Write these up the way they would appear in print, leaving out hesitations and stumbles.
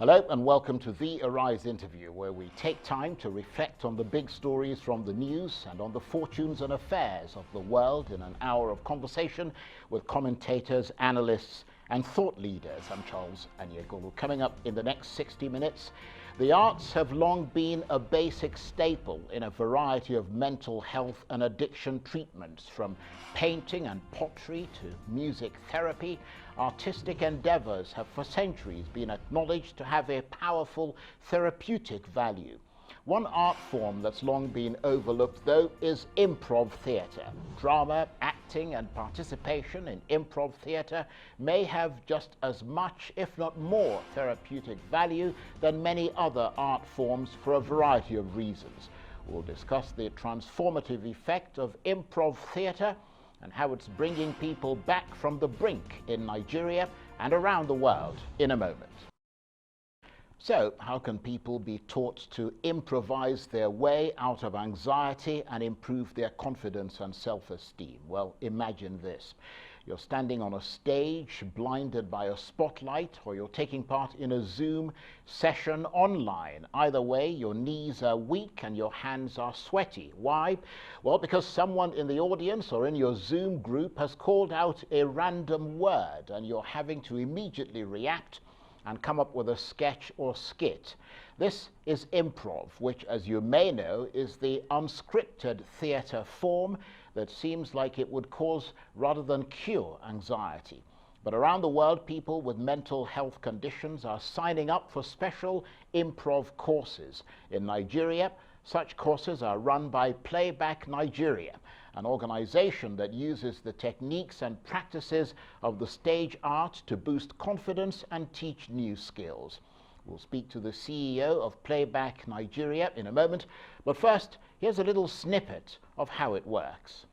Hello and welcome to the Arise interview, where we take time to reflect on the big stories from the news and on the fortunes and affairs of the world in an hour of conversation with commentators, analysts and thought leaders. I'm Charles Anyegolu. Coming up in the next 60 minutes, the arts have long been a basic staple in a variety of mental health and addiction treatments, from painting and pottery to music therapy. Artistic endeavours have for centuries been acknowledged to have a powerful therapeutic value. One art form that's long been overlooked, though, is improv theatre. Drama, acting and participation in improv theatre may have just as much, if not more, therapeutic value than many other art forms for a variety of reasons. We'll discuss the transformative effect of improv theatre and how it's bringing people back from the brink in Nigeria and around the world in a moment. So, how can people be taught to improvise their way out of anxiety and improve their confidence and self-esteem? Well, imagine this. You're standing on a stage, blinded by a spotlight, or you're taking part in a Zoom session online. Either way, your knees are weak and your hands are sweaty. Why? Well, because someone in the audience or in your Zoom group has called out a random word, and you're having to immediately react and come up with a sketch or skit. This is improv, which, as you may know, is the unscripted theatre form that seems like it would cause rather than cure anxiety. But around the world, people with mental health conditions are signing up for special improv courses. In Nigeria, such courses are run by PlayBack Nigeria, an organization that uses the techniques and practices of the stage art to boost confidence and teach new skills. We'll speak to the CEO of PlayBack Nigeria in a moment, but first, here's a little snippet of how it works.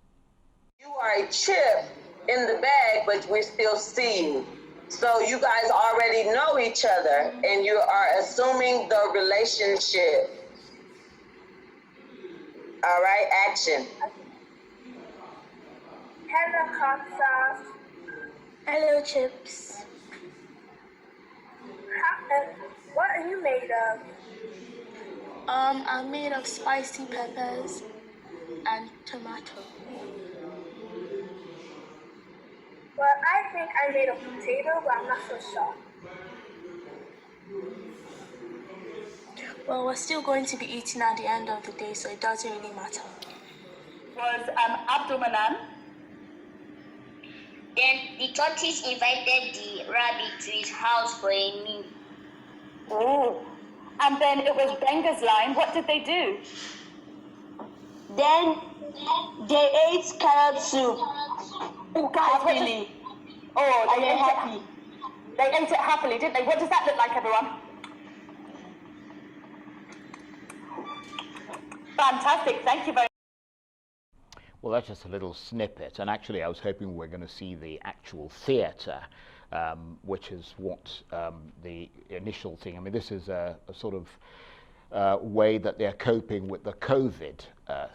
You are a chip in the bag, but we still see you. So you guys already know each other, and you are assuming the relationship. All right, action. Hello, Kamsa. Hello, Chips. What are you made of? I'm made of spicy peppers and tomato. Well, I think I'm made of potato, but I'm not so sure. Well, we're still going to be eating at the end of the day, so it doesn't really matter. Was Abdomanan. Then the tortoise invited the rabbit to his house for a meal. Oh. And then it was Benga's line. What did they do? Then they ate carrot soup. Oh, guys, happily. Oh, they were happy. They ate it happily, didn't they? What does that look like, everyone? Fantastic. Thank you very much. Well, that's just a little snippet, and actually I was hoping we're going to see the actual theatre, which is what the initial thing. I mean, this is a sort of way that they're coping with the COVID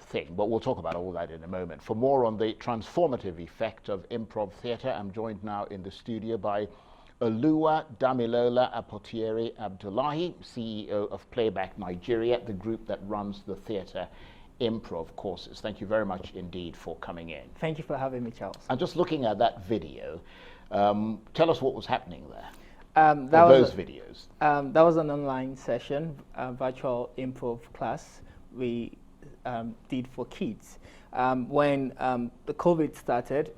thing, but we'll talk about all that in a moment. For more on the transformative effect of improv theatre, I'm joined now in the studio by Damilola Apotieri-Abdulai, CEO of PlayBack Nigeria, the group that runs the theatre improv courses. Thank you very much indeed for coming in. Thank you for having me, Charles. And just looking at that video, tell us what was happening there. Videos. That was an online session, virtual improv class we did for kids. When the COVID started,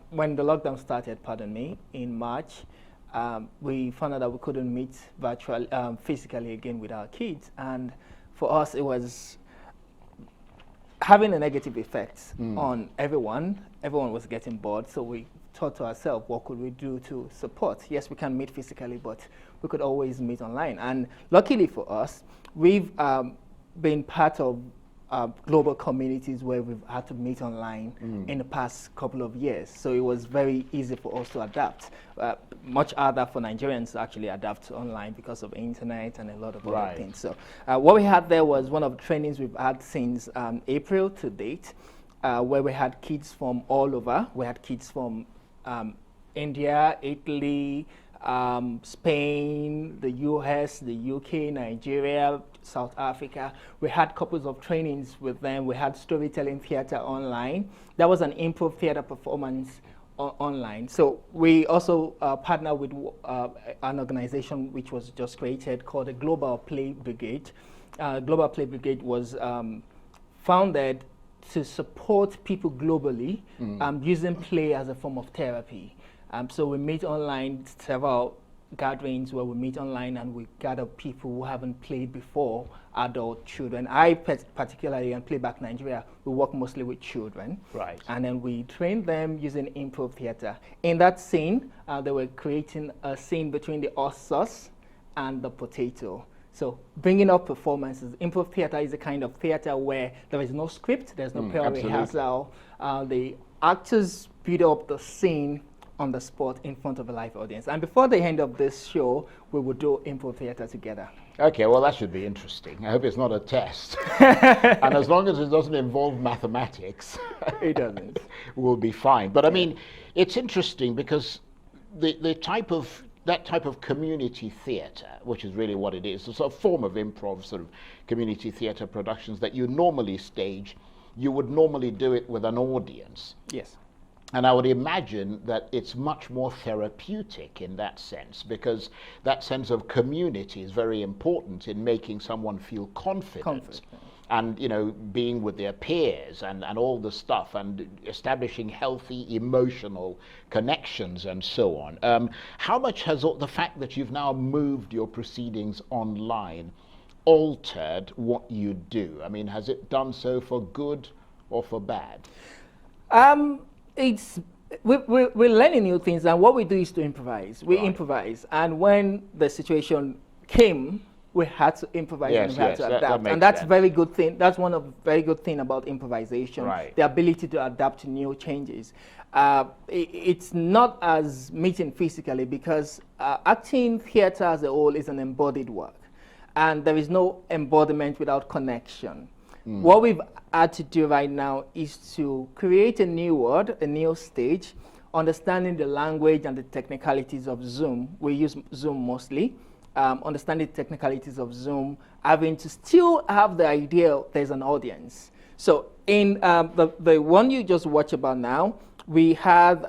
when the lockdown started, in March, we found out that we couldn't meet physically again with our kids. And for us, it was having a negative effect on everyone. Everyone was getting bored, so we thought to ourselves, what could we do to support? Yes, we can meet physically, but we could always meet online. And luckily for us, we've been part of global communities where we've had to meet online in the past couple of years. So it was very easy for us to adapt. Much harder for Nigerians to actually adapt online because of internet and a lot of other things. So what we had there was one of the trainings we've had since April to date, where we had kids from all over. We had kids from India, Italy, Spain, the US, the UK, Nigeria, South Africa. We had couples of trainings with them. We had storytelling theater online. That was an improv theater performance online. So we also partner with an organization which was just created called the Global Play Brigade. Global Play Brigade was founded to support people globally using play as a form of therapy. So we meet online, several gatherings where we meet online and we gather people who haven't played before, adult children. I particularly on PlayBack Nigeria, we work mostly with children. Right. And then we train them using improv theater. In that scene, they were creating a scene between the hot sauce and the potato. So bringing up performances. Improv theater is a kind of theater where there is no script, there's no prior rehearsal. The actors build up the scene on the spot in front of a live audience. And before the end of this show, we will do improv theater together. Okay, well, that should be interesting. I hope it's not a test. And as long as it doesn't involve mathematics, it doesn't. We'll be fine. But I mean, it's interesting because that type of community theater, which is really what it is, it's a form of improv, sort of community theater productions that you normally stage, you would normally do it with an audience. Yes. And I would imagine that it's much more therapeutic in that sense, because that sense of community is very important in making someone feel confident. And, you know, being with their peers and all the stuff and establishing healthy emotional connections and so on. How much has the fact that you've now moved your proceedings online altered what you do? I mean, has it done so for good or for bad? We're learning new things, and what we do is to improvise. We improvise, and when the situation came, we had to improvise and we had to adapt, and that's very good thing. That's one of the very good thing about improvisation, the ability to adapt to new changes. It's not as meeting physically because acting theater as a whole is an embodied work, and there is no embodiment without connection. What we've had to do right now is to create a new word, a new stage, understanding the language and the technicalities of Zoom. We use Zoom mostly. Understanding the technicalities of Zoom, having to still have the idea there's an audience. So in the one you just watched about now, we had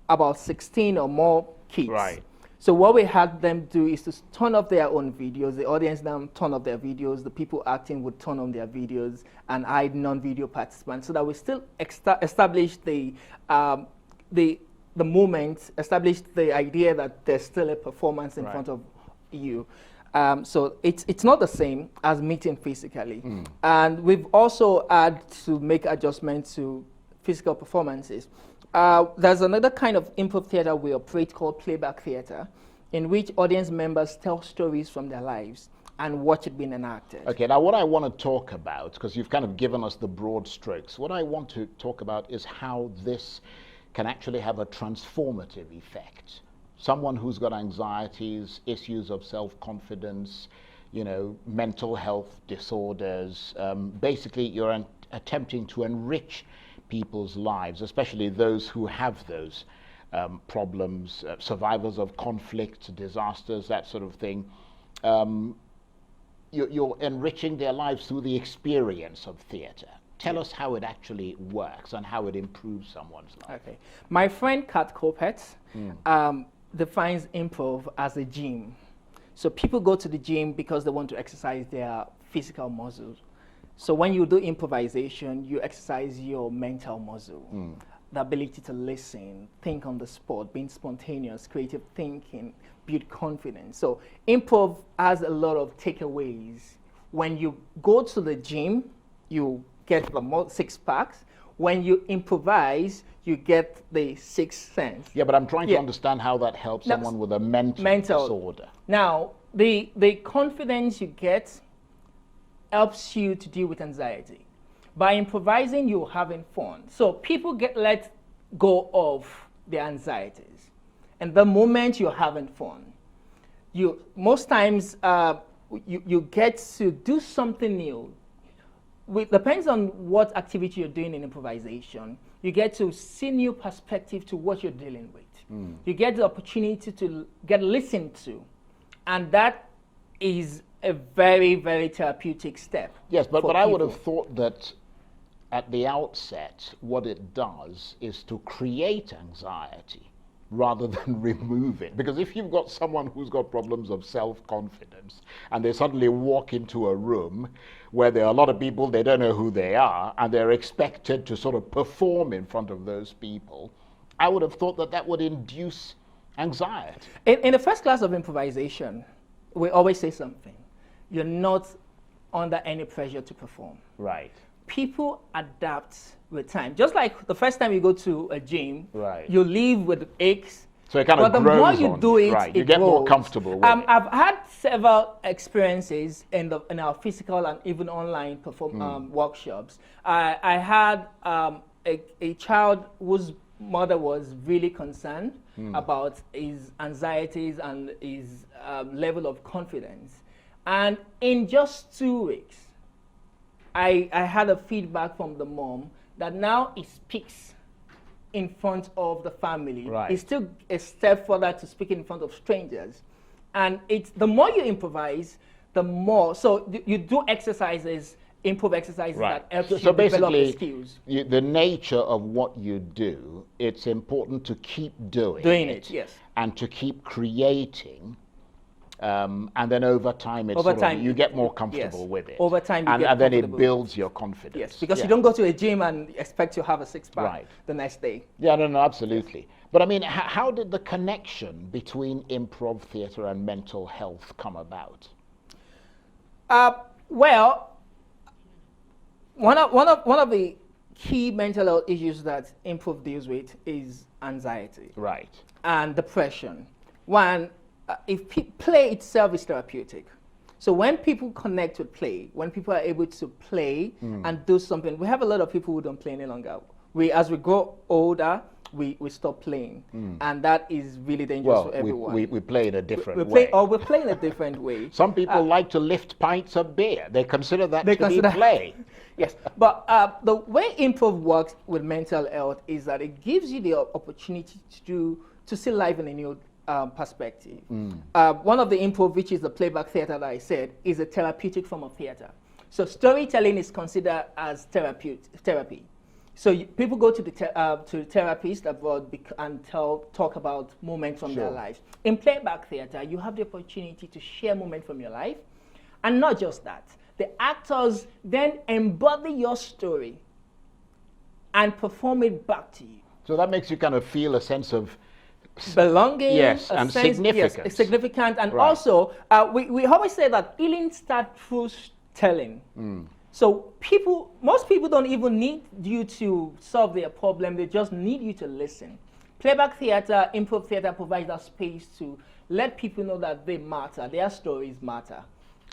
about 16 or more kids. Right. So what we had them do is to turn off their own videos. The audience then turn off their videos. The people acting would turn on their videos and hide non-video participants, so that we still establish the moment, establish the idea that there's still a performance in front of you. So it's not the same as meeting physically. And we've also had to make adjustments to physical performances. There's another kind of improv theater we operate called playback theater, in which audience members tell stories from their lives and watch it being enacted. Okay, now what I want to talk about, because you've kind of given us the broad strokes, what I want to talk about is how this can actually have a transformative effect. Someone who's got anxieties, issues of self-confidence, you know, mental health disorders, basically you're attempting to enrich people's lives, especially those who have those problems, survivors of conflict, disasters, that sort of thing. You're enriching their lives through the experience of theatre. Tell us how it actually works and how it improves someone's life. Okay. My friend Kat Kopet defines improv as a gym. So people go to the gym because they want to exercise their physical muscles. So when you do improvisation, you exercise your mental muscle, the ability to listen, think on the spot, being spontaneous, creative thinking, build confidence. So improv has a lot of takeaways. When you go to the gym, you get the 6 packs. When you improvise, you get the 6th sense. Yeah, but I'm trying to understand how that helps someone with a mental disorder. Now, the confidence you get helps you to deal with anxiety. By improvising, you're having fun. So people let go of their anxieties. And the moment you're having fun, most times you get to do something new. It depends on what activity you're doing in improvisation. You get to see new perspective to what you're dealing with. You get the opportunity to get listened to, and that is a very, very therapeutic step. Yes, but I would have people. thought that at the outset, what it does is to create anxiety rather than remove it. Because if you've got someone who's got problems of self-confidence and they suddenly walk into a room where there are a lot of people, they don't know who they are, and they're expected to sort of perform in front of those people, I would have thought that that would induce anxiety. In the first class of improvisation, we always say something. You're not under any pressure to perform. Right. People adapt with time. Just like the first time you go to a gym, Right. you leave with aches. So it kind of but the grows more you on do it, right. You it get more grows. comfortable with it. I've had several experiences in our physical and even online workshops. I had a child whose mother was really concerned about his anxieties and his level of confidence. And in just 2 weeks, I had a feedback from the mom that now he speaks in front of the family. Right. It's still a step further to speak in front of strangers. And it's the more you improvise, the more, so you do exercises, improv exercises that help you so develop the basically, skills. The nature of what you do, it's important to keep doing It, yes. and to keep creating. And then over time, you get more comfortable yes. with it. Over time, you and, get and then it comfortable builds your confidence. Yes, because you don't go to a gym and expect to have a six-pack the next day. Yeah, no, absolutely. But I mean, how did the connection between improv theatre and mental health come about? Well, one of the key mental health issues that improv deals with is anxiety. Right. And depression. Play itself is therapeutic. So when people connect with play, when people are able to play and do something, we have a lot of people who don't play any longer. As we grow older, we stop playing, and that is really dangerous for everyone. We play in a different way. We play in a different way. Some people like to lift pints of beer. They consider that to be play. Yes, but the way improv works with mental health is that it gives you the opportunity to see life in a new perspective. One of the improv, which is the playback theater that I said, is a therapeutic form of theater. So storytelling is considered as therapy. So people go to the therapist abroad and talk about moments from their lives. In playback theater, you have the opportunity to share moments from your life, and not just that. The actors then embody your story and perform it back to you. So that makes you kind of feel a sense of belonging, and significance. Yes, significant, and also we always say that healing starts through telling. So most people don't even need you to solve their problem; they just need you to listen. Playback theater, improv theater provides that space to let people know that they matter, their stories matter,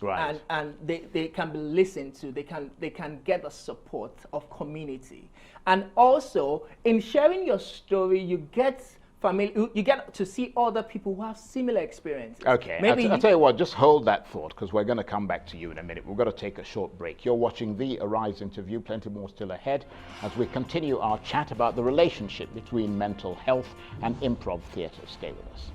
right? And they can be listened to. They can get the support of community, and also in sharing your story, you get to see other people who have similar experiences. Okay, I'll tell you what, just hold that thought, because we're going to come back to you in a minute. We've got to take a short break. You're watching the Arise interview, plenty more still ahead, as we continue our chat about the relationship between mental health and improv theatre. Stay with us.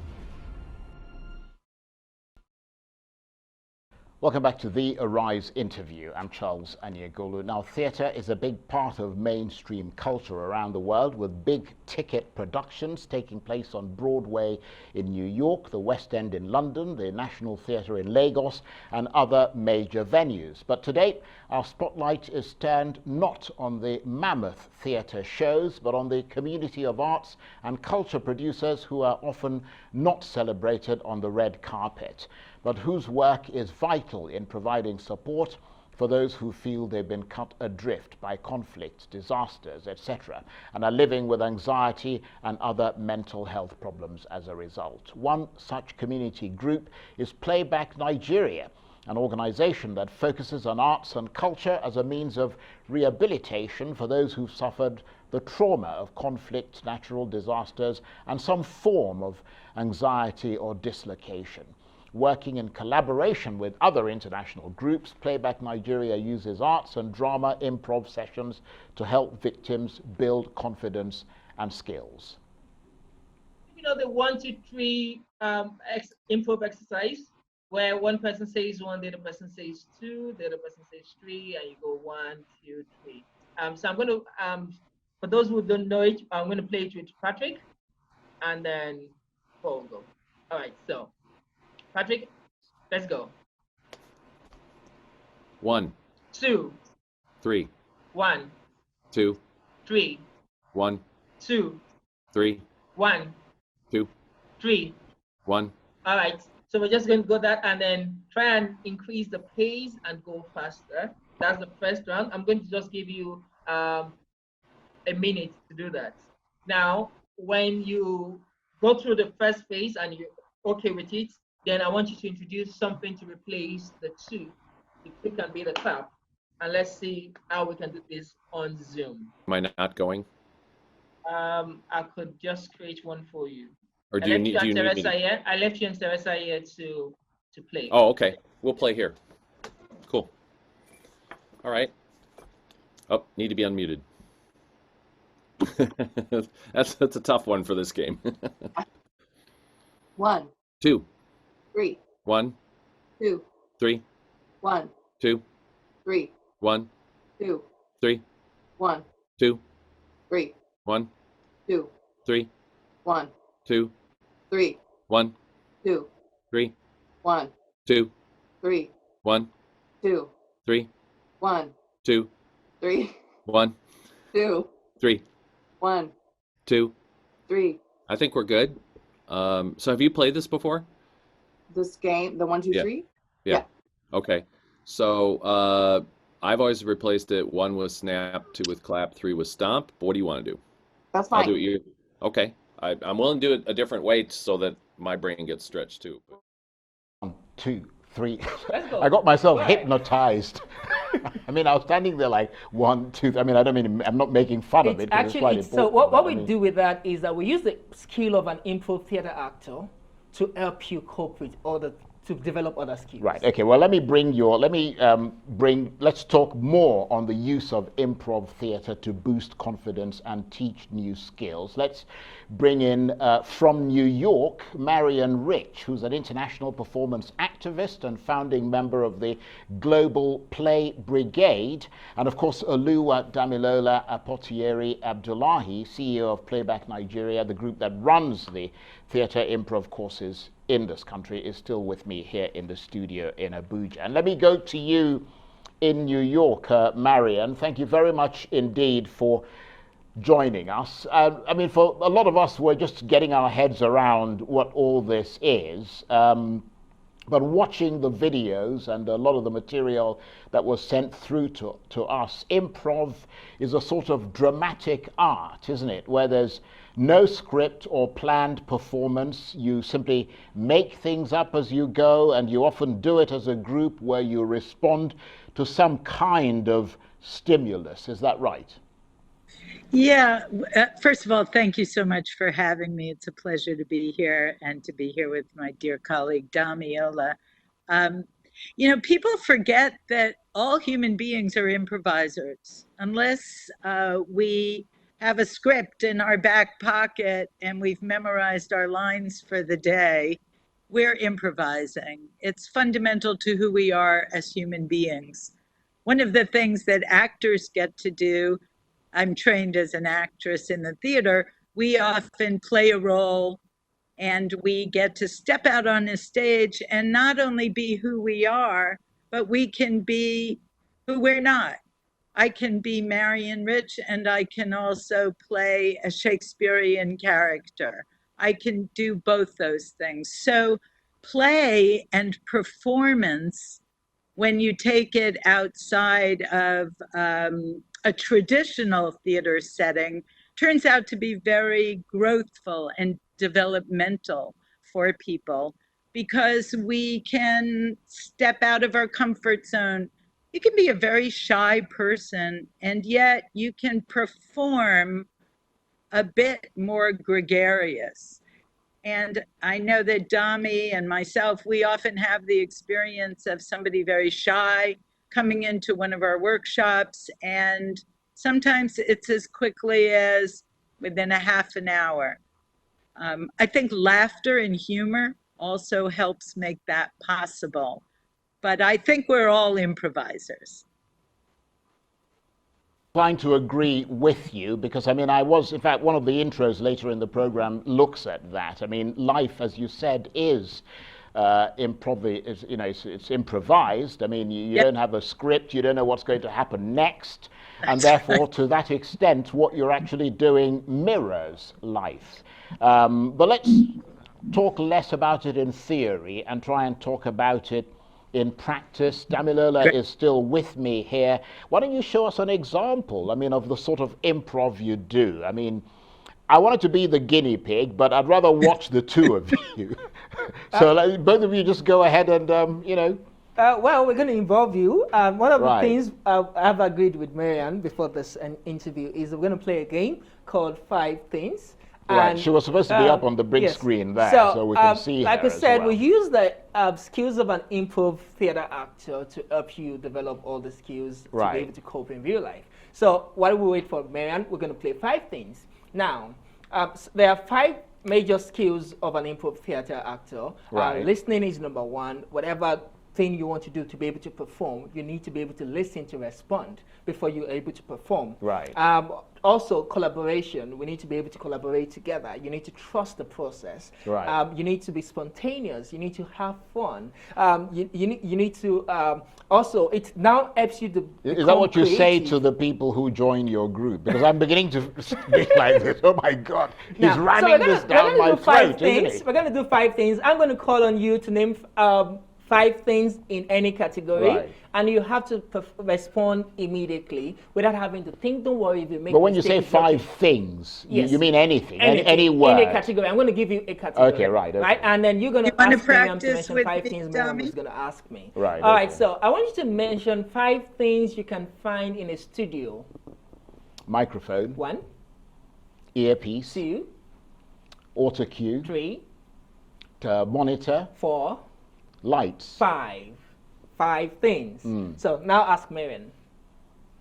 Welcome back to the Arise interview. I'm Charles Anyegolu. Now, theatre is a big part of mainstream culture around the world, with big ticket productions taking place on Broadway in New York, the West End in London, the National Theatre in Lagos, and other major venues. But today, our spotlight is turned not on the mammoth theatre shows, but on the community of arts and culture producers who are often not celebrated on the red carpet, but whose work is vital in providing support for those who feel they've been cut adrift by conflicts, disasters, etc., and are living with anxiety and other mental health problems as a result. One such community group is PlayBack Nigeria, an organization that focuses on arts and culture as a means of rehabilitation for those who've suffered the trauma of conflict, natural disasters, and some form of anxiety or dislocation. Working in collaboration with other international groups, PlayBack Nigeria uses arts and drama improv sessions to help victims build confidence and skills. the 1, 2, 3 improv exercise, where one person says 1, the other person says 2, the other person says 3, and you go 1, 2, 3. So I'm going to, for those who don't know it, I'm going to play it with Patrick, and then Paul will go. All right, so Patrick, let's go. 1, 2, 3, 1, 2, 3, 1, 2, 3, 1, 2, 3. 1. All right, so we're just going to go that and then try and increase the pace and go faster. That's the first round. I'm going to just give you a minute to do that. Now, when you go through the first phase and you're okay with it, then I want you to introduce something to replace the 2. The 2 can be the clap. And let's see how we can do this on Zoom. Am I not going? I could just create one for you. Or do you need me to? Here. I left you and Teresa here to play. Oh, okay. We'll play here. Cool. All right. Oh, need to be unmuted. That's a tough one for this game. 1, 2, 3, 1, 2, 3, 1, 2, 3, 1, 2, 3, 1, 2, 3, 1, 2, 3, 1, 2, 3, 1, 2, 3, 1, 2, 3, 1, 2, 3, 1, 2, 3, 1, 2, 3, 1, 2. 3. I think we're good. So have you played this before? This game, the 1, 2, 3? Yeah. Okay. So I've always replaced it. 1 with snap, 2 with clap, 3 with stomp. But what do you want to do? That's fine. I'll do it you. Okay. I'm willing to do it a different way so that my brain gets stretched too. 1, 2, 3. Let's go. I got myself Right. hypnotized. I mean, I was standing there like 1, 2. I mean, I'm not making fun of it. Actually, quite so important, what but we do with that is that we use the skill of an improv theater actor to help you cope with to develop other skills. Right. Okay. Well, let's talk more on the use of improv theater to boost confidence and teach new skills. Let's bring in from New York, Marian Rich, who's an international performance activist and founding member of the Global Play Brigade, and of course, Damilola Apotieri-Abdulai, CEO of PlayBack Nigeria, the group that runs the theater improv courses in this country, is still with me here in the studio in Abuja. And let me go to you in New York, Marian. Thank you very much indeed for joining us. I mean, for a lot of us, we're just getting our heads around what all this is. But watching the videos and a lot of the material that was sent through to us, improv is a sort of dramatic art, isn't it? Where there's no script or planned performance. You simply make things up as you go, and you often do it as a group where you respond to some kind of stimulus. Is that right? Yeah. First of all, thank you so much for having me. It's a pleasure to be here and to be here with my dear colleague, Damilola. People forget that all human beings are improvisers. Unless we have a script in our back pocket and we've memorized our lines for the day, we're improvising. It's fundamental to who we are as human beings. One of the things that actors get to do, I'm trained as an actress in the theater, we often play a role and we get to step out on a stage and not only be who we are, but we can be who we're not. I can be Marian Rich and I can also play a Shakespearean character. I can do both those things. So play and performance, when you take it outside of a traditional theater setting, turns out to be very growthful and developmental for people because we can step out of our comfort zone. You can be a very shy person and yet you can perform a bit more gregarious. And I know that Dami and myself, we often have the experience of somebody very shy coming into one of our workshops, and sometimes it's as quickly as within a half an hour. I think laughter and humor also helps make that possible. But I think we're all improvisers. Inclined to agree with you because I mean in fact one of the intros later in the program looks at that. I mean life, as you said, is it's improvised. I mean you don't have a script, you don't know what's going to happen next, and therefore to that extent what you're actually doing mirrors life. But let's talk less about it in theory and try and talk about it in practice. Damilola is still with me here. Why don't you show us an example, I mean, of the sort of improv you do? I mean, I wanted to be the guinea pig, but I'd rather watch the two of you. So both of you just go ahead and, well, we're going to involve you. One of the things I've agreed with Marian before this interview is we're going to play a game called 5 Things. Right, she was supposed to be up on the big screen there, so we can see her. Like I said, we use the skills of an improv theater actor to help you develop all the skills to be able to cope in real life. So while we wait for Marian, we're going to play 5 things. Now, there are 5 major skills of an improv theater actor. Listening is number 1. Whatever thing you want to do to be able to perform, you need to be able to listen to respond before you're able to perform. Also, collaboration. We need to be able to collaborate together. You need to trust the process. You need to be spontaneous. You need to have fun. You need to also, it now helps you to Is that what you say to the people who join your group? Because I'm beginning to speak like this. Oh my God, he's ramming this down my throat, isn't he? We're going to do 5 things. I'm going to call on you to name 5 things in any category, and you have to respond immediately without having to think. Don't worry if you make. But when you say 5 things, you mean anything, any word? Any category. I'm going to give you a category. Okay, right. Right, and then you're going to ask me to mention 5 things. Miriam is going to ask me. Right. All right. So I want you to mention 5 things you can find in a studio. Microphone. 1. Earpiece. 2. Auto cue. 3. Monitor. 4. Lights. 5 things. So now ask Marian.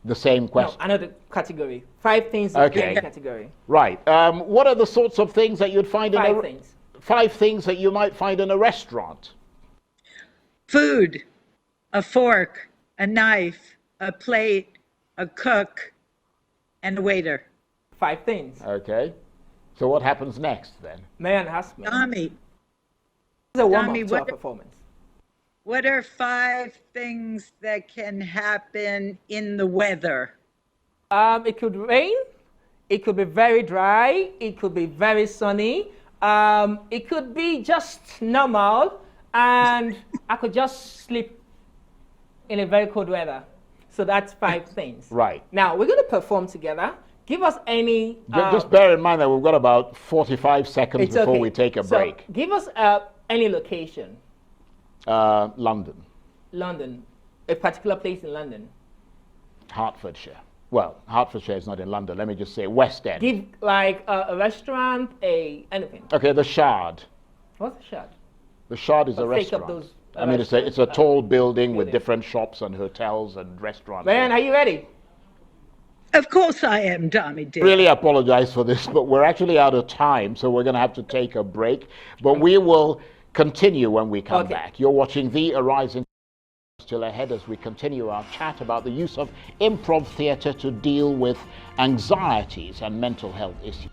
The same question. No, another category. 5 things in any category. Right. What are the sorts of things that you'd find in a 5 things. 5 things that you might find in a restaurant? Food, a fork, a knife, a plate, a cook, and a waiter. 5 things. Okay. So what happens next then? Marian, ask me. Dami, It's a warm-up to our performance. What are 5 things that can happen in the weather? It could rain. It could be very dry. It could be very sunny. It could be just normal, and I could just sleep in a very cold weather. So that's 5 things. Right. Now we're going to perform together. Give us any. Just bear in mind that we've got about 45 seconds before we take a break. Give us any location. London. London. A particular place in London. Hertfordshire. Well, Hertfordshire is not in London. Let me just say West End. Give like a restaurant, anything. Okay, the Shard. What's the Shard? The Shard is a restaurant. I mean, it's a tall building with different shops and hotels and restaurants. Man, are you ready? Of course I am, Dami dear. Really apologize for this, but we're actually out of time, so we're going to have to take a break. But we will continue when we come back. You're watching The Arising. Still ahead as we continue our chat about the use of improv theatre to deal with anxieties and mental health issues.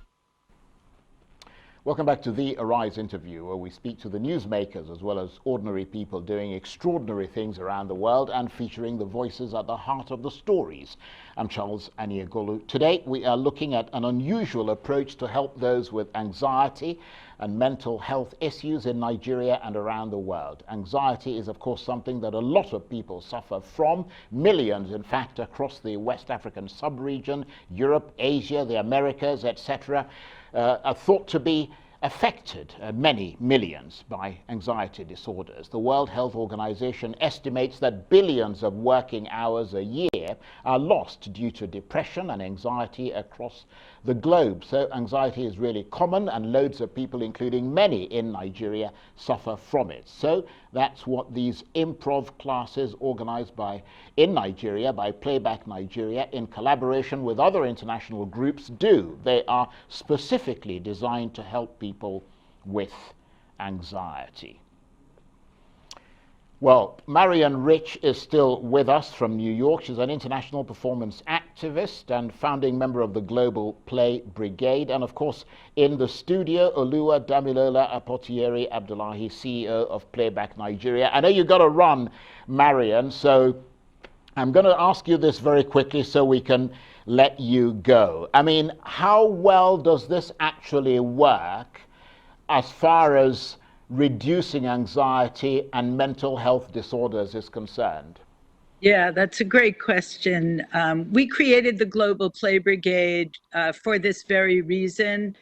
Welcome back to The Arise interview, where we speak to the newsmakers as well as ordinary people doing extraordinary things around the world and featuring the voices at the heart of the stories. I'm Charles Aniagolu. Today we are looking at an unusual approach to help those with anxiety and mental health issues in Nigeria and around the world. Anxiety is, of course, something that a lot of people suffer from. Millions, in fact, across the West African sub-region, Europe, Asia, the Americas, etc., are thought to be affected, many millions, by anxiety disorders. The World Health Organization estimates that billions of working hours a year are lost due to depression and anxiety across the globe. So anxiety is really common, and loads of people, including many in Nigeria, suffer from it. So that's what these improv classes organized in Nigeria by PlayBack Nigeria in collaboration with other international groups do. They are specifically designed to help people people with anxiety. Well, Marian Rich is still with us from New York. She's an international performance activist and founding member of the Global Play Brigade. And of course, in the studio, Damilola Apotieri-Abdulai, CEO of PlayBack Nigeria. I know you've got to run, Marian, so I'm going to ask you this very quickly so we can let you go. I mean, how well does this actually work as far as reducing anxiety and mental health disorders is concerned? Yeah, that's a great question. We created the Global Play Brigade for this very reason.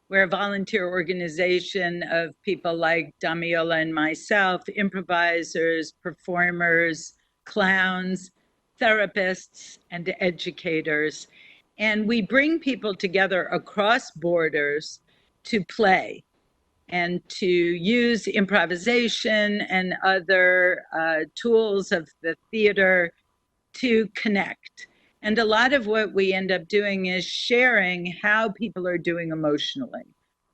We're a volunteer organization of people like Damilola and myself, improvisers, performers, clowns, therapists, and educators. And we bring people together across borders to play and to use improvisation and other tools of the theater to connect. And a lot of what we end up doing is sharing how people are doing emotionally.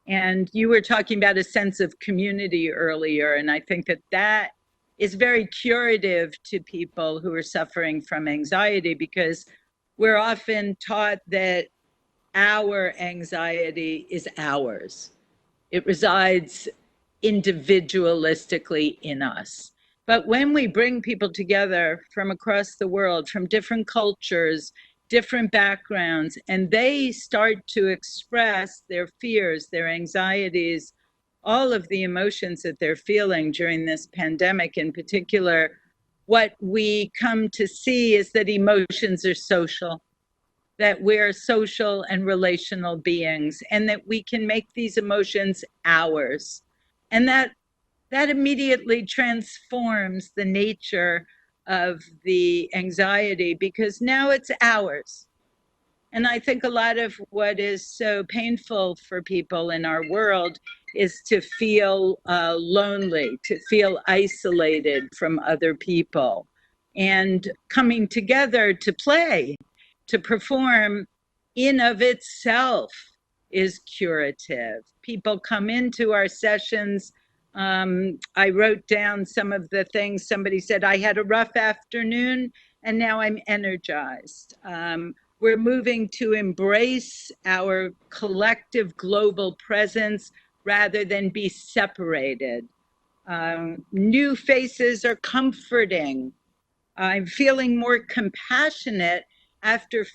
And you were talking about a sense of community earlier, and I think that that is very curative to people who are suffering from anxiety, because we're often taught that our anxiety is ours. It resides individualistically in us. But when we bring people together from across the world, from different cultures, different backgrounds, and they start to express their fears, their anxieties, all of the emotions that they're feeling during this pandemic in particular, what we come to see is that emotions are social, that we're social and relational beings, and that we can make these emotions ours. And that immediately transforms the nature of the anxiety, because now it's ours. And I think a lot of what is so painful for people in our world is to feel lonely, to feel isolated from other people. And coming together to play, to perform, in of itself is curative. People come into our sessions. I wrote down some of the things. Somebody said, I had a rough afternoon and now I'm energized. We're moving to embrace our collective global presence rather than be separated. New faces are comforting. I'm feeling more compassionate after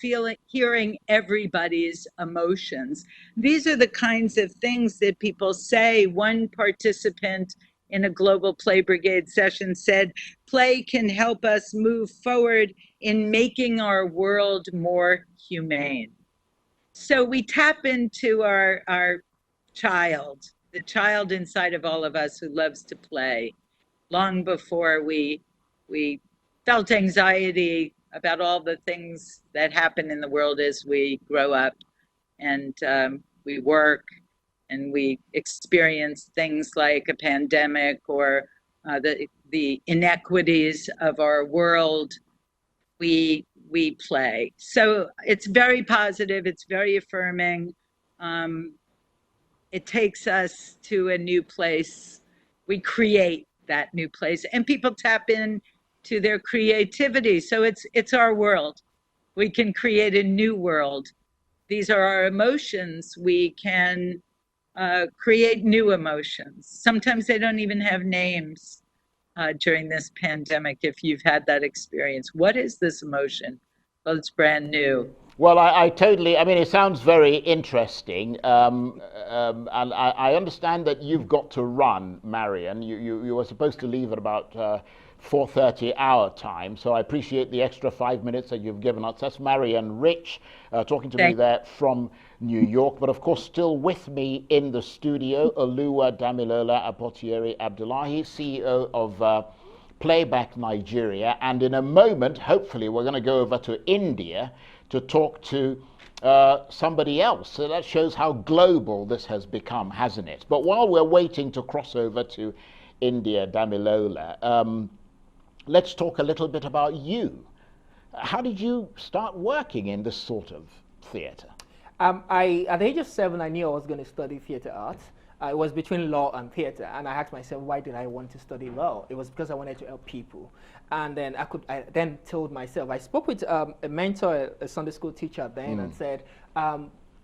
hearing everybody's emotions. These are the kinds of things that people say. One participant in a Global Play Brigade session said, play can help us move forward in making our world more humane. So we tap into our child, the child inside of all of us who loves to play, long before we felt anxiety about all the things that happen in the world as we grow up and we work and we experience things like a pandemic or the inequities of our world. We play. So it's very positive, it's very affirming. It takes us to a new place. We create that new place, and people tap in to their creativity. So it's our world. We can create a new world. These are our emotions. We can create new emotions. Sometimes they don't even have names during this pandemic. If you've had that experience, what is this emotion? Well, it's brand new. Well, I totally, I mean, it sounds very interesting. And I understand that you've got to run, Marian. You were supposed to leave at about 4:30 our time. So I appreciate the extra 5 minutes that you've given us. That's Marian Rich talking to me there from New York. But of course, still with me in the studio, Damilola Apotieri-Abdulai, CEO of PlayBack Nigeria. And in a moment, hopefully, we're going to go over to India to talk to somebody else. So that shows how global this has become, hasn't it? But while we're waiting to cross over to India, Damilola, let's talk a little bit about you. How did you start working in this sort of theatre? At the age of 7, I knew I was going to study theatre arts. It was between law and theater, and I asked myself, why did I want to study law? It was because I wanted to help people. And then I then told myself, I spoke with a mentor, a Sunday school teacher then, and said,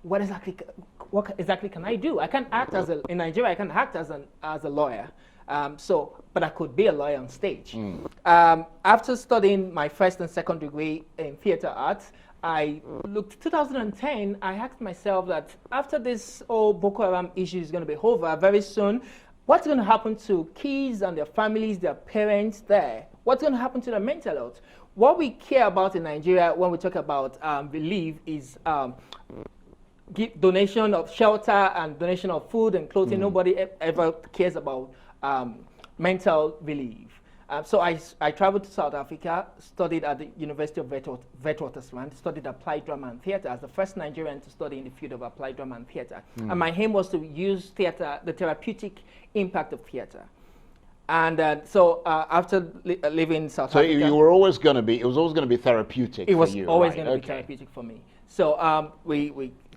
what exactly can I do? I can't act in Nigeria, I can't act as a lawyer. But I could be a lawyer on stage. After studying my first and second degree in theater arts, I looked 2010, I asked myself that after this whole Boko Haram issue is going to be over very soon, what's going to happen to kids and their families, their parents there? What's going to happen to their mental health? What we care about in Nigeria when we talk about relief is donation of shelter and donation of food and clothing. Nobody ever cares about mental relief. So I traveled to South Africa, studied at the University of Witwatersrand, studied applied drama and theater as the first Nigerian to study in the field of applied drama and theater. And my aim was to use theater, the therapeutic impact of theater. And so after living South Africa, you were always going to be, it was always going to be therapeutic. It was for you, always right? going to be therapeutic for me. So I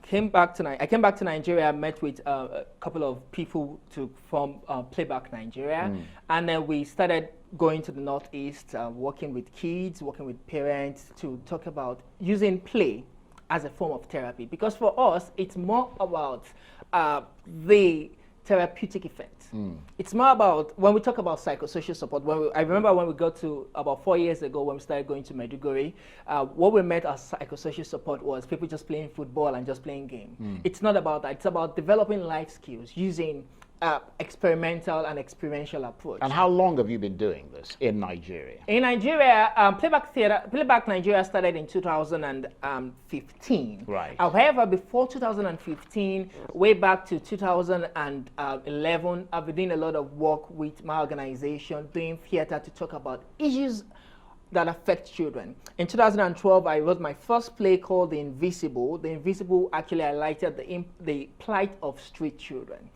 came back to Nigeria. I met with a couple of people to form PlayBack Nigeria, and then we started going to the Northeast, working with kids, working with parents to talk about using play as a form of therapy. Because for us, it's more about the therapeutic effect. It's more about, when we talk about psychosocial support, I remember when we got to, about 4 years ago, when we started going to Maiduguri, what we met as psychosocial support was people just playing football and just playing game. It's not about that. It's about developing life skills using experimental and experiential approach. And how long have you been doing this in Nigeria? In Nigeria, PlayBack Nigeria started in 2015. Right. However, before 2015, way back to 2011, I've been doing a lot of work with my organization, doing theater to talk about issues that affect children. In 2012, I wrote my first play called The Invisible. The Invisible actually highlighted the plight of street children.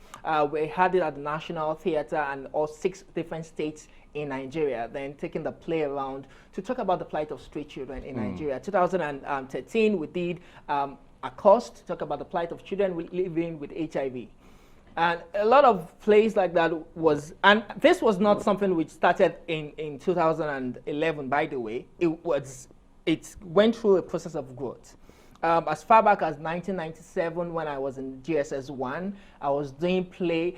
We had it at the National Theatre and all 6 different states in Nigeria, then taking the play around to talk about the plight of street children in Nigeria. 2013, we did a course to talk about the plight of children living with HIV. And a lot of plays like that was, and this was not something which started in 2011, by the way. It went through a process of growth. As far back as 1997, when I was in GSS 1, I was doing play.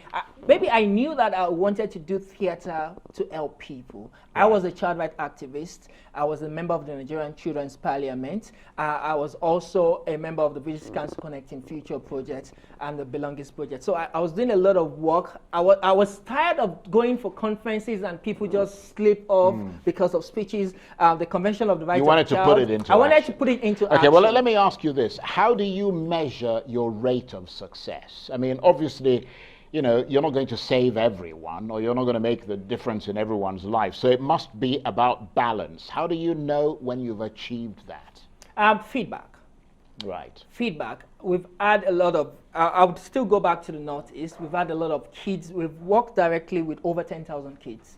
Maybe I knew that I wanted to do theater to help people. Right. I was a child rights activist. I was a member of the Nigerian Children's Parliament. I was also a member of the British Council Connecting Future Project and the Belongings Project. So I was doing a lot of work. I was tired of going for conferences and people just slip off because of speeches. The Convention of the Rights of the Child. You wanted to put it into I wanted to put it into action. Okay, well, let me ask you this. How do you measure your rate of success? I mean, obviously, you know, you're not going to save everyone, or you're not going to make the difference in everyone's life. So it must be about balance. How do you know when you've achieved that? Feedback. Right. Feedback. We've had a lot of, I would still go back to the Northeast. We've had a lot of kids. We've worked directly with over 10,000 kids.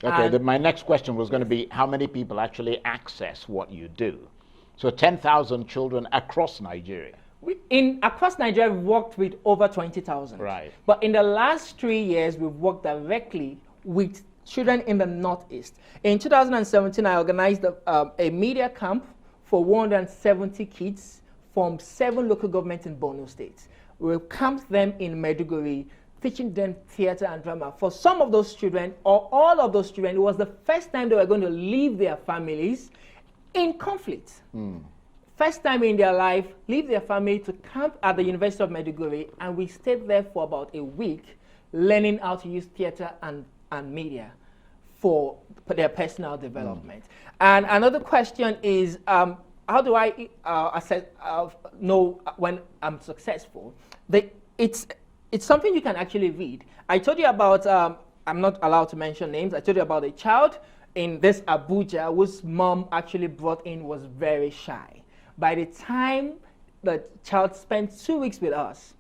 Okay, my next question was going to be how many people actually access what you do? So 10,000 children across Nigeria. Across Nigeria, we've worked with over 20,000. Right. But in the last 3 years, we've worked directly with children in the Northeast. In 2017, I organized a media camp for 170 kids from 7 local governments in Borno State. We camped them in Maiduguri, teaching them theater and drama. For some of those children, or all of those children, it was the first time they were going to leave their families in conflict. First time in their life, leave their family to camp at the University of Maiduguri, and we stayed there for about a week, learning how to use theater and media for their personal development. And another question is, how do I know when I'm successful? It's something you can actually read. I told you about, I'm not allowed to mention names, I told you about a child in this Abuja whose mom actually brought in was very shy. By the time the child spent 2 weeks with us,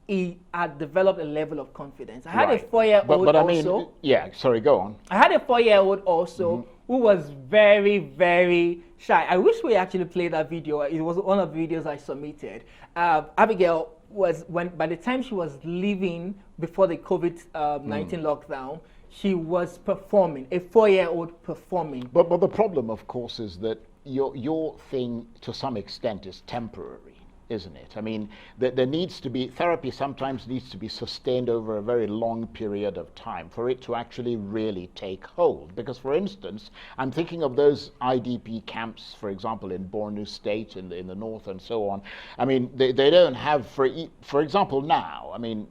he had developed a level of confidence. I had a 4-year-old but I also. mean, yeah, sorry, go on. I had a 4-year-old also who was very, very shy. I wish we actually played that video. It was one of the videos I submitted. Abigail was when by the time she was leaving before the COVID-19 lockdown, she was performing, a 4-year-old performing. But the problem, of course, is that your thing, to some extent, is temporary, isn't it? I mean, there needs to be, therapy sometimes needs to be sustained over a very long period of time for it to actually really take hold. Because, for instance, I'm thinking of those IDP camps, for example, in Borno State, in the north and so on. I mean, they don't have, for example, now, I mean,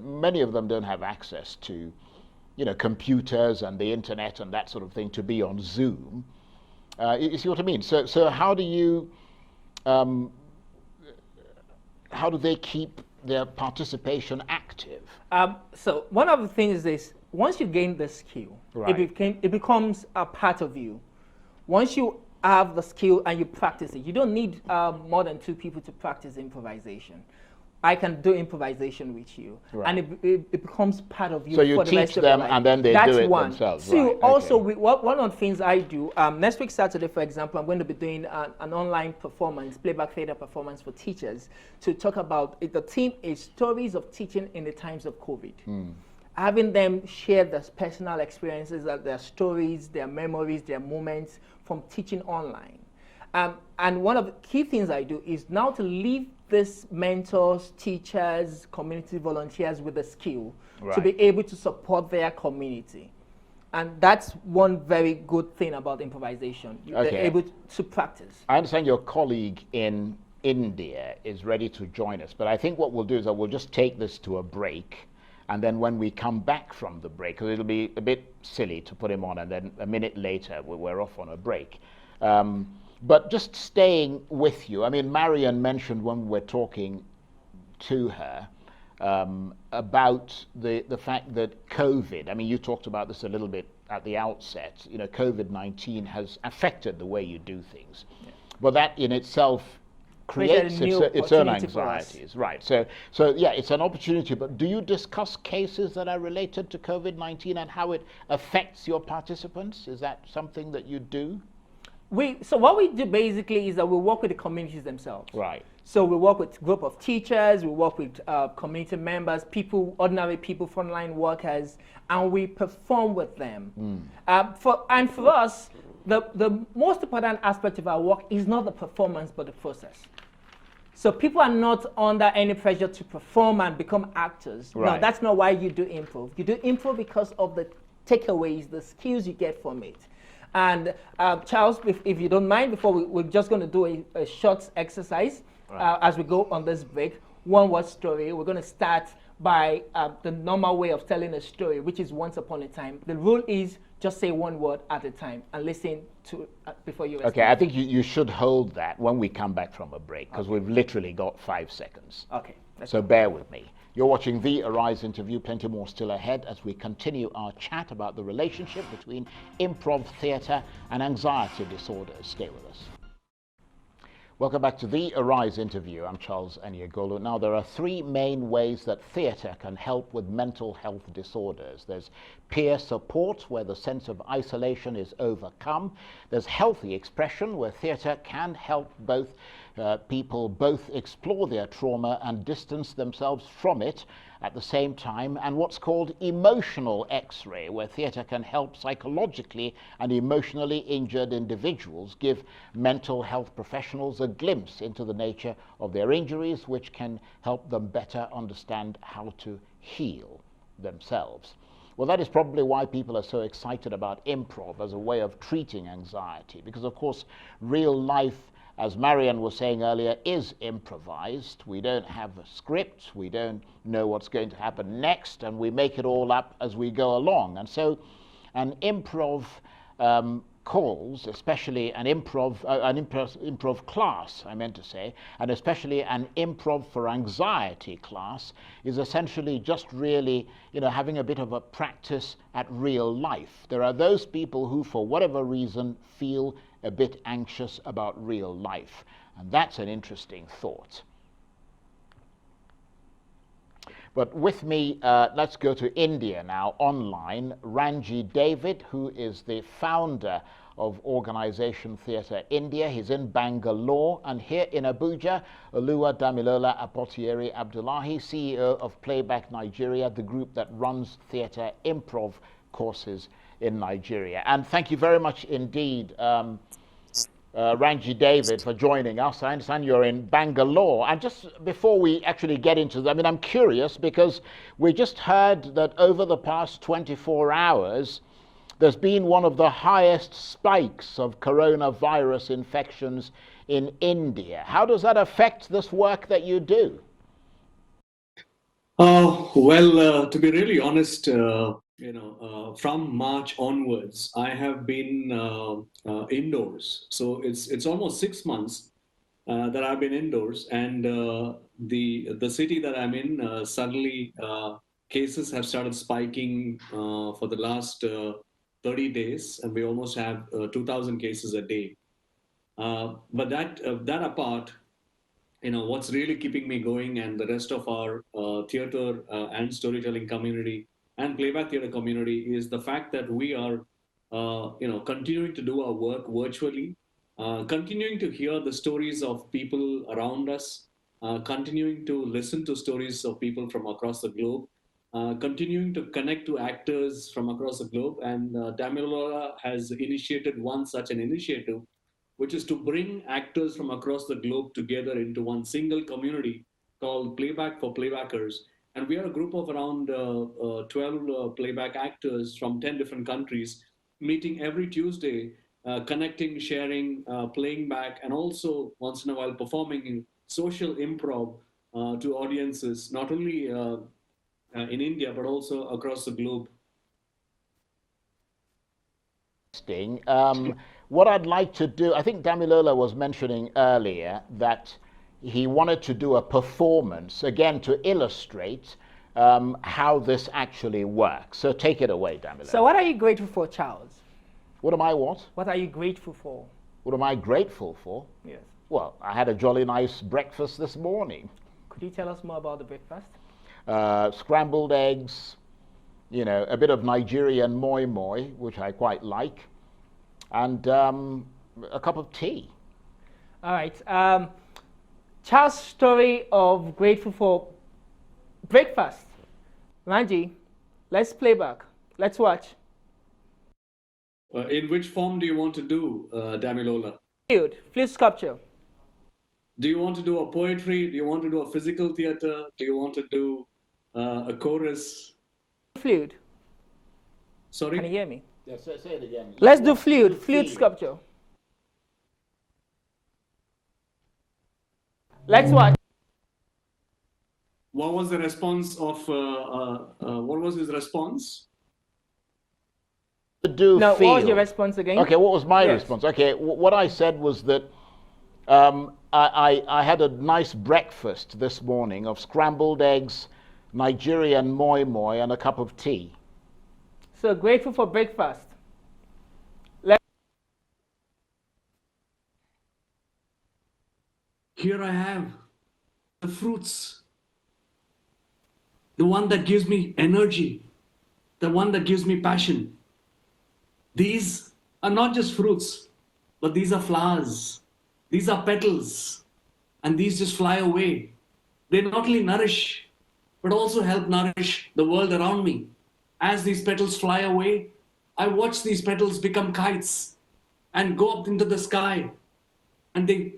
many of them don't have access to, computers and the internet and that sort of thing to be on Zoom. You see what I mean? So how do they keep their participation active? So one of the things is, once you gain the skill, it becomes a part of you. Once you have the skill and you practice it, you don't need more than 2 people to practice improvisation. I can do improvisation with you, and it becomes part of you. So you for the teach rest of them, your life. and then they do it themselves. So also, one of the things I do, next week Saturday, for example, I'm going to be doing an online performance, playback theater performance for teachers, to talk about the theme is stories of teaching in the times of COVID. Having them share their personal experiences, their stories, their memories, their moments from teaching online. And one of the key things I do is now to leave these mentors, teachers, community volunteers with the skill to be able to support their community. And that's one very good thing about improvisation. They're able to practice. I understand your colleague in India is ready to join us, but I think what we'll do is that we'll just take this to a break, and then when we come back from the break, because it'll be a bit silly to put him on and then a minute later we're off on a break. But just staying with you, I mean, Marian mentioned when we were talking to her about the fact that COVID, I mean, you talked about this a little bit at the outset, COVID-19 has affected the way you do things. Yeah. But that in itself creates its own anxieties. Right. So yeah, it's an opportunity, but do you discuss cases that are related to COVID-19 and how it affects your participants? Is that something that you do? So what we do basically is that we work with the communities themselves. Right. So we work with a group of teachers, we work with community members, ordinary people, frontline workers, and we perform with them. For us, the most important aspect of our work is not the performance, but the process. So people are not under any pressure to perform and become actors. Right. No, that's not why you do improv. You do improv because of the takeaways, the skills you get from it. And Charles, if you don't mind, before we're just going to do a short exercise as we go on this break. One word story. We're going to start by the normal way of telling a story, which is once upon a time. The rule is just say one word at a time and listen to before you respond. Okay, I think you should hold that when we come back from a break, because we've literally got 5 seconds. Okay. So bear with me. You're watching the Arise interview, plenty more still ahead as we continue our chat about the relationship between improv theatre and anxiety disorders. Stay with us. Welcome back to the Arise interview. I'm Charles Eniegolu. Now, there are 3 main ways that theatre can help with mental health disorders. There's peer support, where the sense of isolation is overcome. There's healthy expression, where theatre can help people both explore their trauma and distance themselves from it at the same time, and what's called emotional X-ray, where theatre can help psychologically and emotionally injured individuals give mental health professionals a glimpse into the nature of their injuries, which can help them better understand how to heal themselves. Well, that is probably why people are so excited about improv as a way of treating anxiety, because of course real life, as Marian was saying earlier, is improvised. We don't have a script, we don't know what's going to happen next, and we make it all up as we go along. And so an improv calls, especially an improv class, I meant to say, and especially an improv for anxiety class, is essentially just really, having a bit of a practice at real life. There are those people who, for whatever reason, feel a bit anxious about real life, and that's an interesting thought. But with me, let's go to India now, online. Ranji David, who is the founder of Organization Theatre India. He's in Bangalore, and here in Abuja, Damilola Apotieri-Abdulai, CEO of PlayBack Nigeria, the group that runs theatre improv courses in Nigeria. And thank you very much indeed, Ranji David, for joining us. I understand you're in Bangalore. And just before we actually get into that, I mean, I'm curious because we just heard that over the past 24 hours, there's been one of the highest spikes of coronavirus infections in India. How does that affect this work that you do? Well, to be really honest, from March onwards, I have been indoors. So it's almost 6 months that I've been indoors, and the city that I'm in, suddenly cases have started spiking for the last 30 days, and we almost have 2,000 cases a day. But that apart, what's really keeping me going, and the rest of our theater and storytelling community and playback theater community, is the fact that we are, continuing to do our work virtually, continuing to hear the stories of people around us, continuing to listen to stories of people from across the globe, continuing to connect to actors from across the globe. And Damilola has initiated one such an initiative, which is to bring actors from across the globe together into one single community called Playback for Playbackers. And we are a group of around 12 playback actors from 10 different countries, meeting every Tuesday, connecting, sharing, playing back, and also once in a while performing in social improv to audiences, not only in India, but also across the globe. What I'd like to do, I think Damilola was mentioning earlier that he wanted to do a performance, again, to illustrate how this actually works. So take it away, Damilola. So what are you grateful for, Charles? What am I what? What are you grateful for? What am I grateful for? Yes. Well, I had a jolly nice breakfast this morning. Could you tell us more about the breakfast? Scrambled eggs, a bit of Nigerian moi moi, which I quite like, and a cup of tea. All right. Charles' story of grateful for breakfast. Ranji, let's play back. Let's watch. In which form do you want to do, Damilola? Flute sculpture. Do you want to do a poetry? Do you want to do a physical theater? Do you want to do a chorus? Flute. Sorry? Can you hear me? Yeah, say it again. Let's do flute sculpture. Let's watch. What was the response of, what was his response? What was your response again? Okay, what was my response? Okay, what I said was that I had a nice breakfast this morning of scrambled eggs, Nigerian moi moi, and a cup of tea. So grateful for breakfast. Here I have the fruits, the one that gives me energy, the one that gives me passion. These are not just fruits, but these are flowers. These are petals, and these just fly away. They not only nourish, but also help nourish the world around me. As these petals fly away, I watch these petals become kites and go up into the sky, and they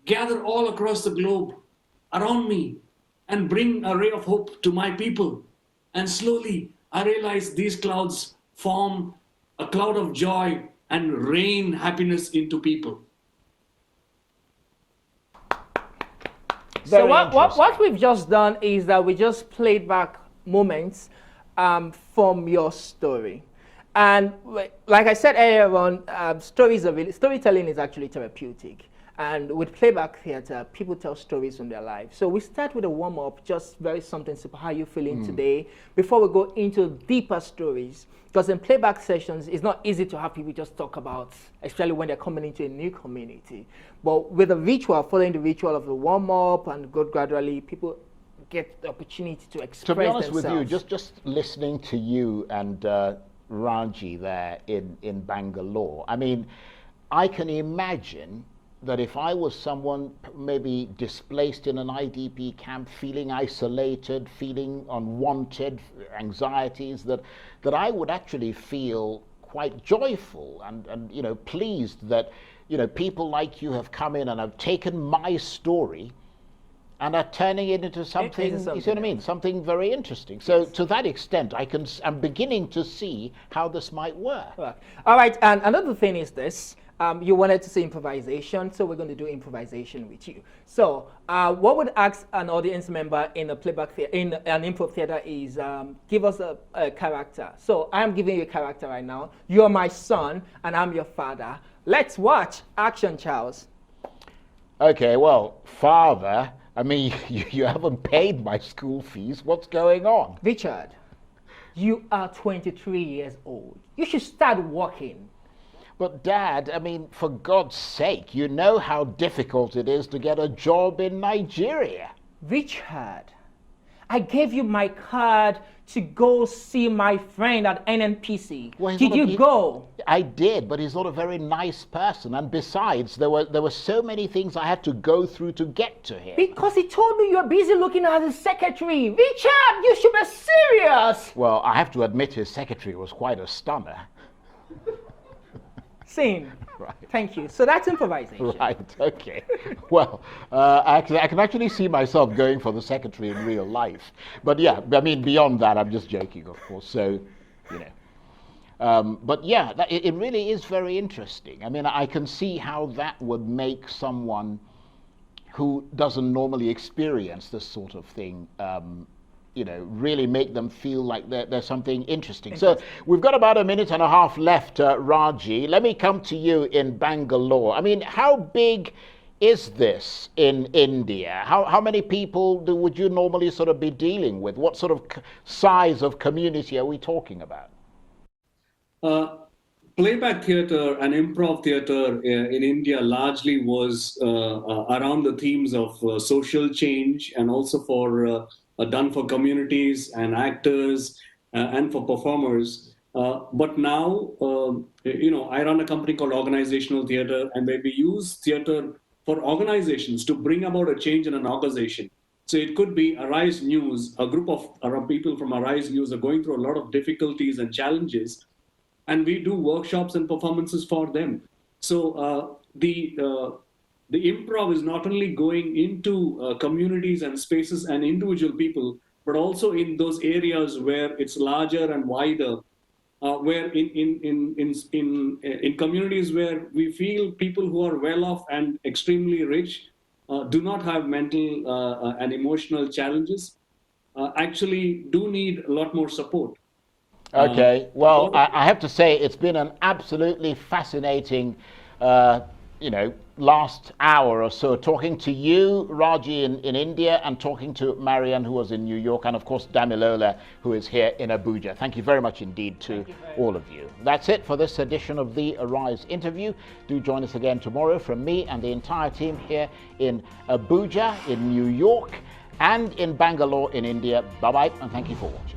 gather all across the globe around me and bring a ray of hope to my people. And slowly, I realize these clouds form a cloud of joy and rain happiness into people. So what we've just done is that we just played back moments from your story. And like I said earlier on, storytelling is actually therapeutic. And with playback theater, people tell stories from their lives. So we start with a warm-up, just very something simple. How are you feeling today? Before we go into deeper stories. Because in playback sessions, it's not easy to have people just talk about, especially when they're coming into a new community. But with a ritual, following the ritual of the warm-up and go gradually, people get the opportunity to express To be honest themselves. with you, just listening to you and Ranji there in Bangalore, I mean, I can imagine that if I was someone maybe displaced in an IDP camp, feeling isolated, feeling unwanted, anxieties, that I would actually feel quite joyful and you know, pleased that, you know, people like you have come in and have taken my story and are turning it into something, you see what I mean? Something very interesting. So to that extent, I'm beginning to see how this might work. All right, and another thing is this. You wanted to see improvisation, so we're going to do improvisation with you. So what would ask an audience member in a playback theater, in an improv theater, is give us a character. So I'm giving you a character right now. You're my son, and I'm your father. Let's watch. Action, Charles. Okay, well, father, I mean, you haven't paid my school fees. What's going on? Richard, you are 23 years old. You should start working. But Dad, I mean, for God's sake, you know how difficult it is to get a job in Nigeria. Richard, I gave you my card to go see my friend at NNPC. Well, did you go? I did, but he's not a very nice person. And besides, there were so many things I had to go through to get to him. Because he told me you're busy looking at his secretary. Richard, you should be serious. Well, I have to admit his secretary was quite a stunner. Scene. Right. Thank you. So that's improvisation. Right, okay. Well, I can actually see myself going for the secretary in real life. But yeah, I mean, beyond that, I'm just joking, of course. So, you know. But yeah, it really is very interesting. I mean, I can see how that would make someone who doesn't normally experience this sort of thing, you know, really make them feel like there's something interesting. So we've got about a minute and a half left, Ranji. Let me come to you in Bangalore. I mean, how big is this in India? How many people would you normally sort of be dealing with? What sort of size of community are we talking about? Playback theatre and improv theatre in India largely was around the themes of social change and also for done for communities and actors and for performers. But now, you know, I run a company called Organizational Theatre, and where we use theatre for organizations to bring about a change in an organization. So it could be Arise News, a group of people from Arise News are going through a lot of difficulties and challenges, and we do workshops and performances for them. So the improv is not only going into communities and spaces and individual people, but also in those areas where it's larger and wider, where in communities where we feel people who are well off and extremely rich do not have mental and emotional challenges, actually do need a lot more support. Okay, well, I have to say it's been an absolutely fascinating, you know, last hour or so, talking to you, Ranji, in India, and talking to Marian, who was in New York, and of course Damilola, who is here in Abuja. Thank you very much indeed to all of you. That's it for this edition of the Arise interview. Do join us again tomorrow from me and the entire team here in Abuja, in New York, and in Bangalore in India. Bye-bye, and thank you for watching.